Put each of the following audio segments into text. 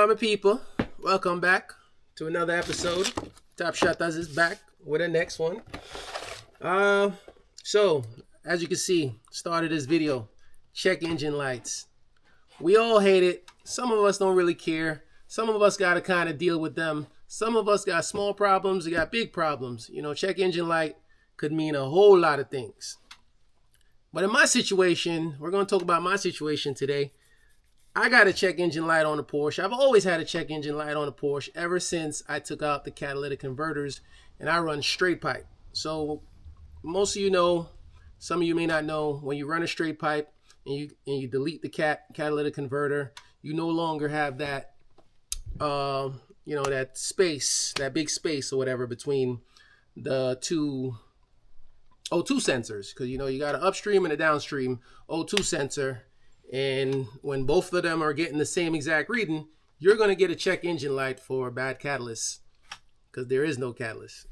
My people, welcome back to another episode. Top Shot Does is back with the next one. So as you can see, started this video, check engine lights. We all hate it. Some of us don't really care. Some of us got to kind of deal with them. Some of us got small problems. We got big problems. You know, check engine light could mean a whole lot of things. But in my situation, we're going to talk about my situation today. I got a check engine light on the Porsche. I've always had a check engine light on the Porsche ever since I took out the catalytic converters and I run straight pipe. So most of you know, some of you may not know, when you run a straight pipe and you delete the catalytic converter, you no longer have that that space, that big space or whatever between the two O2 sensors, because you got an upstream and a downstream O2 sensor. And when both of them are getting the same exact reading, you're going to get a check engine light for a bad catalyst, because there is no catalyst.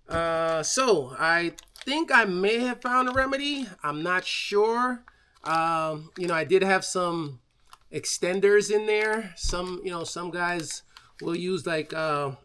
So I think I may have found a remedy. I'm not sure. I did have some extenders in there. Some guys will use like the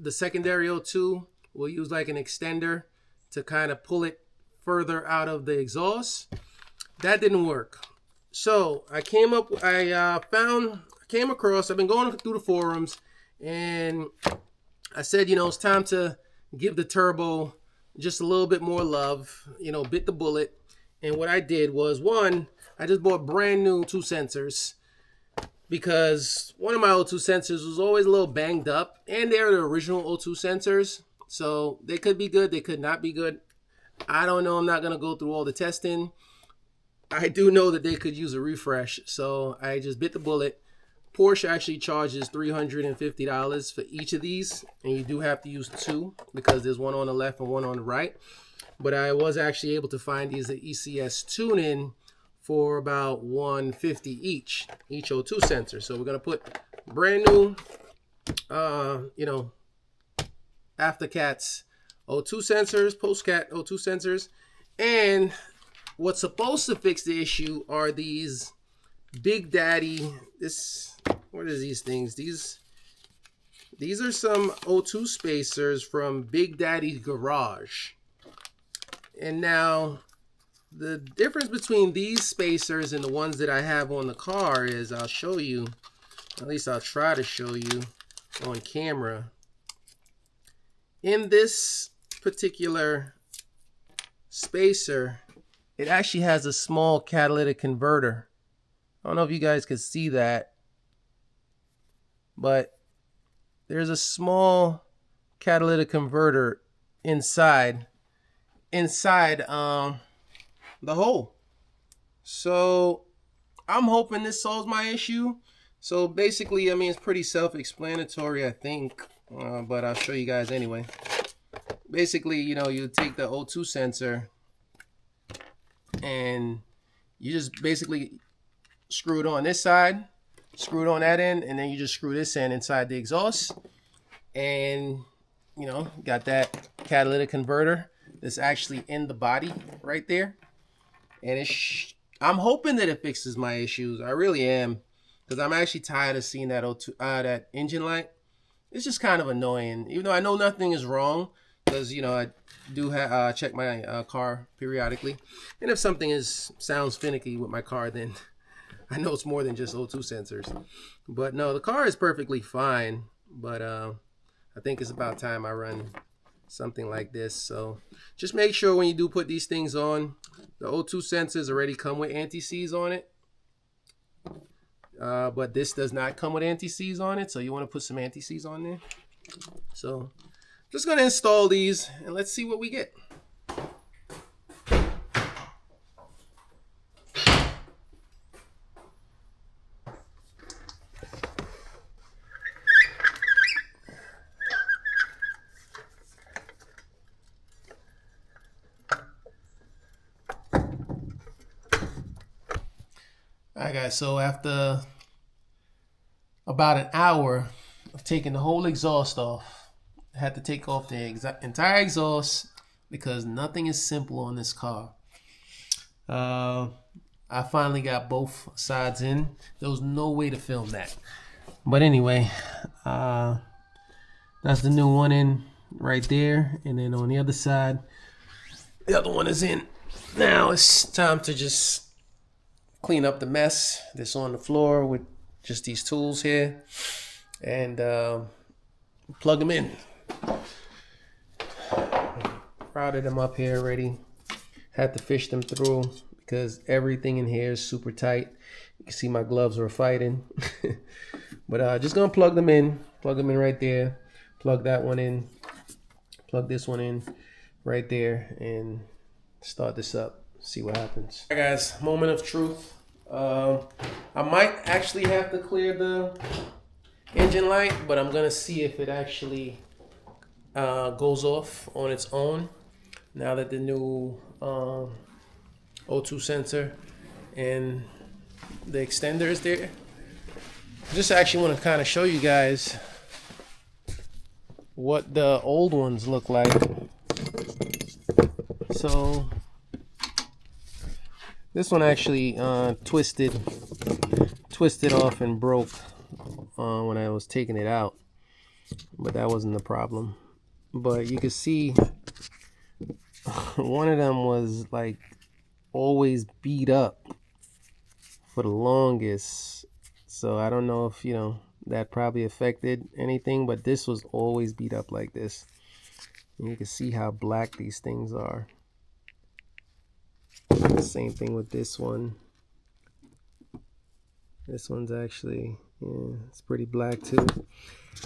secondary O2 will use like an extender to kind of pull it further out of the exhaust. That didn't work. So I came across, I've been going through the forums, and I said, it's time to give the turbo just a little bit more love, bit the bullet. And what I did was, I just bought brand new O2 sensors, because one of my O2 sensors was always a little banged up, and they're the original O2 sensors. So they could be good, they could not be good. I don't know, I'm not going to go through all the testing. I do know that they could use a refresh, so I just bit the bullet. Porsche actually charges $350 for each of these, and you do have to use two because there's one on the left and one on the right. But I was actually able to find these at ECS Tuning for about $150 each O2 sensor. So we're gonna put brand new, Aftercats O2 sensors, Postcat O2 sensors, and what's supposed to fix the issue are these Big Daddy. What are these things? These are some O2 spacers from Big Daddy's Garage. And now the difference between these spacers and the ones that I have on the car is, I'll show you, at least I'll try to show you on camera. In this particular spacer, it actually has a small catalytic converter. I don't know if you guys can see that, but there's a small catalytic converter inside the hole. So I'm hoping this solves my issue. So basically, it's pretty self-explanatory, I think, but I'll show you guys anyway. Basically, you take the O2 sensor and you just basically screw it on this side, screw it on that end, and then you just screw this end inside the exhaust, and got that catalytic converter that's actually in the body right there. And I'm hoping that it fixes my issues. I really am, because I'm actually tired of seeing that that engine light. It's just kind of annoying, even though I know nothing is wrong, because I do check my car periodically, and if something sounds finicky with my car, then I know it's more than just O2 sensors. But no, the car is perfectly fine, but I think it's about time I run something like this. So just make sure when you do put these things on, the O2 sensors already come with anti-seize on it, but this does not come with anti-seize on it, so you want to put some anti-seize on there. So just going to install these and let's see what we get. Alright guys, so after about an hour of taking the whole exhaust off, I had to take off the entire exhaust because nothing is simple on this car. I finally got both sides in. There was no way to film that. But anyway, that's the new one in right there. And then on the other side, the other one is in. Now it's time to just clean up the mess that's on the floor with just these tools here and plug them in. Routed them up here already. Had to fish them through because everything in here is super tight. You can see my gloves were fighting. But just gonna plug them in right there. Plug that one in. Plug this one in right there and start this up. See what happens. All right, guys, moment of truth. I might actually have to clear the engine light, but I'm gonna see if it actually goes off on its own now that the new O2 sensor and the extender is there. Just actually want to kind of show you guys what the old ones look like. So this one actually twisted off and broke when I was taking it out, but that wasn't the problem. But you can see one of them was like always beat up for the longest. So I don't know if, you know, that probably affected anything, but this was always beat up like this. And you can see how black these things are. Same thing with this one. This one's actually, yeah, it's pretty black too.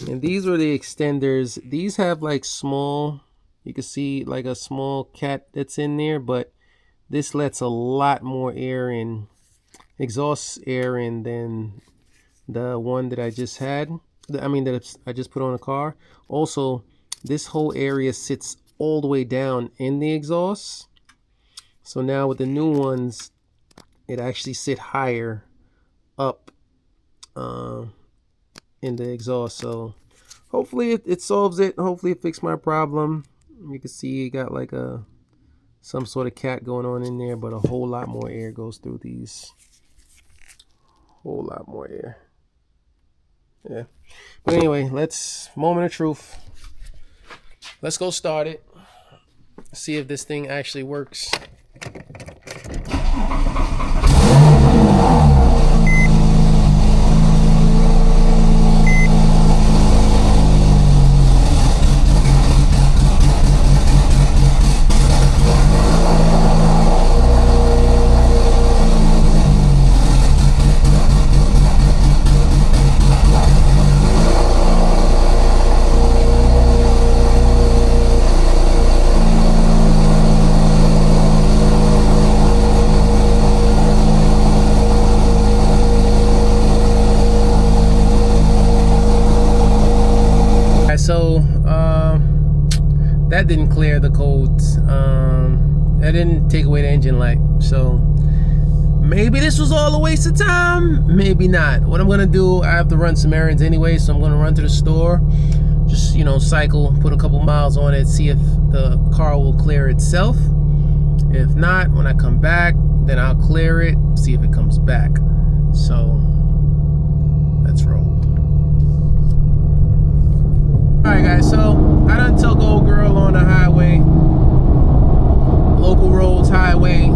And these were the extenders. These have like small, you can see like a small cat that's in there, but this lets a lot more air in, exhaust air in than the one that I just had. I mean that I just put on the car. Also, this whole area sits all the way down in the exhaust. So now with the new ones, it actually sit higher up in the exhaust. So hopefully it solves it. Hopefully it fixed my problem. You can see you got like some sort of cat going on in there, but a whole lot more air goes through these. Whole lot more air. Yeah. But anyway, moment of truth. Let's go start it. See if this thing actually works. So that didn't clear the codes. That didn't take away the engine light. So maybe this was all a waste of time, maybe not. What I'm gonna do, I have to run some errands anyway, so I'm gonna run to the store, just, you know, cycle, put a couple miles on it, see if the car will clear itself. If not, when I come back, then I'll clear it, see if it comes back. So let's roll. Alright guys, so I done took old girl on the highway, local roads highway,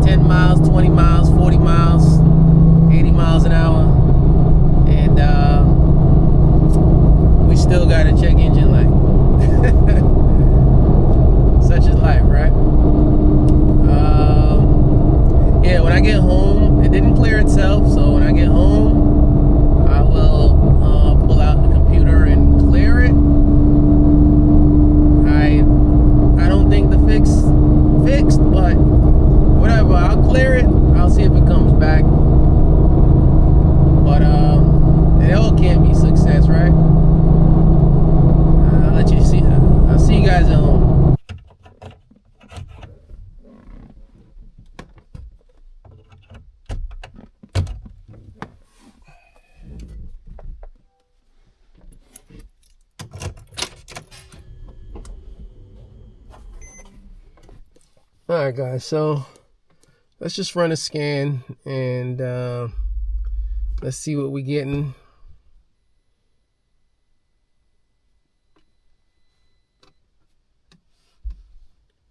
10 miles, 20 miles, 40 miles, 80 miles an hour, and we still gotta check engine light. Such is life, right? Yeah, when I get home, it didn't clear itself, so when I get home, I will pull out the computer and clear it. I don't think the fix fixed, but whatever, I'll clear it. I'll see if it comes back. But it all can't be success, right? I'll let you see. I'll see you guys at home. Alright guys, so let's just run a scan and Let's see what we're getting.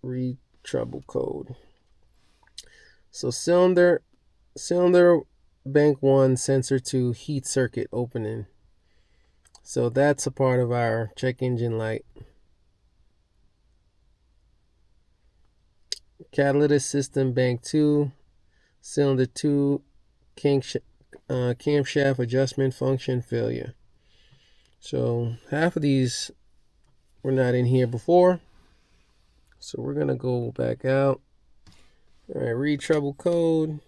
Read trouble code. So cylinder bank 1, sensor 2, heat circuit opening. So that's a part of our check engine light. Catalytic system bank 2, cylinder 2, camshaft adjustment function failure. So half of these were not in here before. So we're gonna go back out. All right, read trouble code.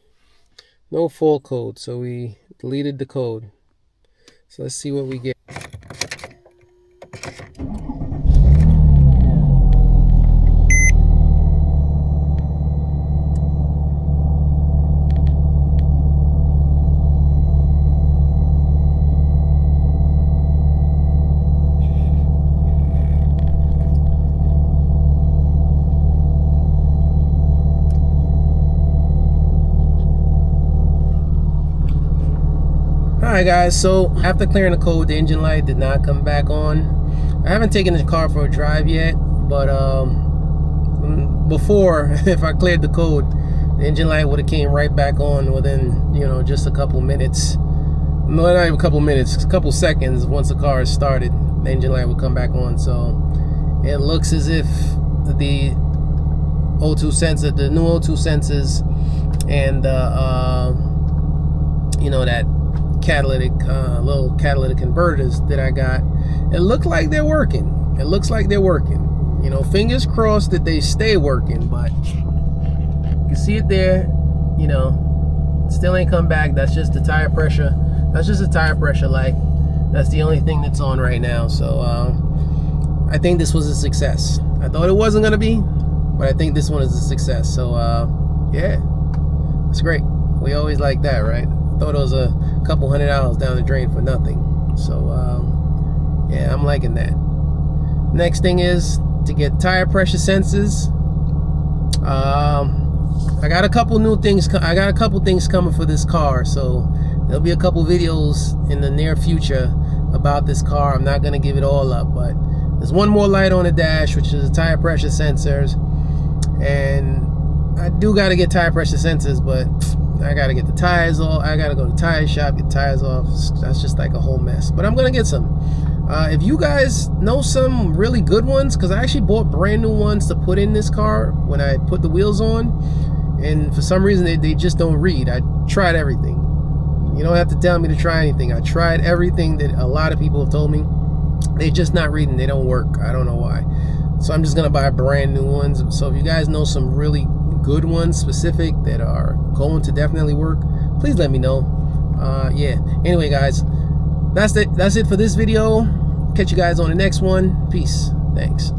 No fault code, so we deleted the code. So let's see what we get. Alright guys, so after clearing the code, the engine light did not come back on. I haven't taken the car for a drive yet, but before, if I cleared the code, the engine light would have came right back on within, you know, just a couple minutes. No, not even a couple minutes, a couple seconds. Once the car is started, the engine light would come back on. So it looks as if the O2 sensor, the new O2 sensors, and you know, that catalytic little catalytic converters that I got, it looked like they're working. It looks like they're working. You know, fingers crossed that they stay working, but you can see it there. You know, still ain't come back. That's just the tire pressure. That's just a tire pressure light. That's the only thing that's on right now. So I think this was a success. I thought it wasn't gonna be, but I think this one is a success. So yeah, it's great. We always like that, right? Thought it was a couple $100 down the drain for nothing. So yeah, I'm liking that. Next thing is to get tire pressure sensors. I got a couple new things. I got a couple things coming for this car, so there'll be a couple videos in the near future about this car. I'm not gonna give it all up, but there's one more light on the dash, which is the tire pressure sensors, and I do got to get tire pressure sensors, but I gotta get the tires off. I gotta go to the tire shop, get tires off. That's just like a whole mess, but I'm gonna get some. If you guys know some really good ones, because I actually bought brand new ones to put in this car when I put the wheels on, and for some reason they just don't read. I tried everything. You don't have to tell me to try anything. I tried everything that a lot of people have told me. They're just not reading. They don't work. I don't know why. So I'm just gonna buy brand new ones. So if you guys know some really good ones specific that are going to definitely work, please let me know. Yeah, anyway guys, that's it for this video. Catch you guys on the next one. Peace. Thanks.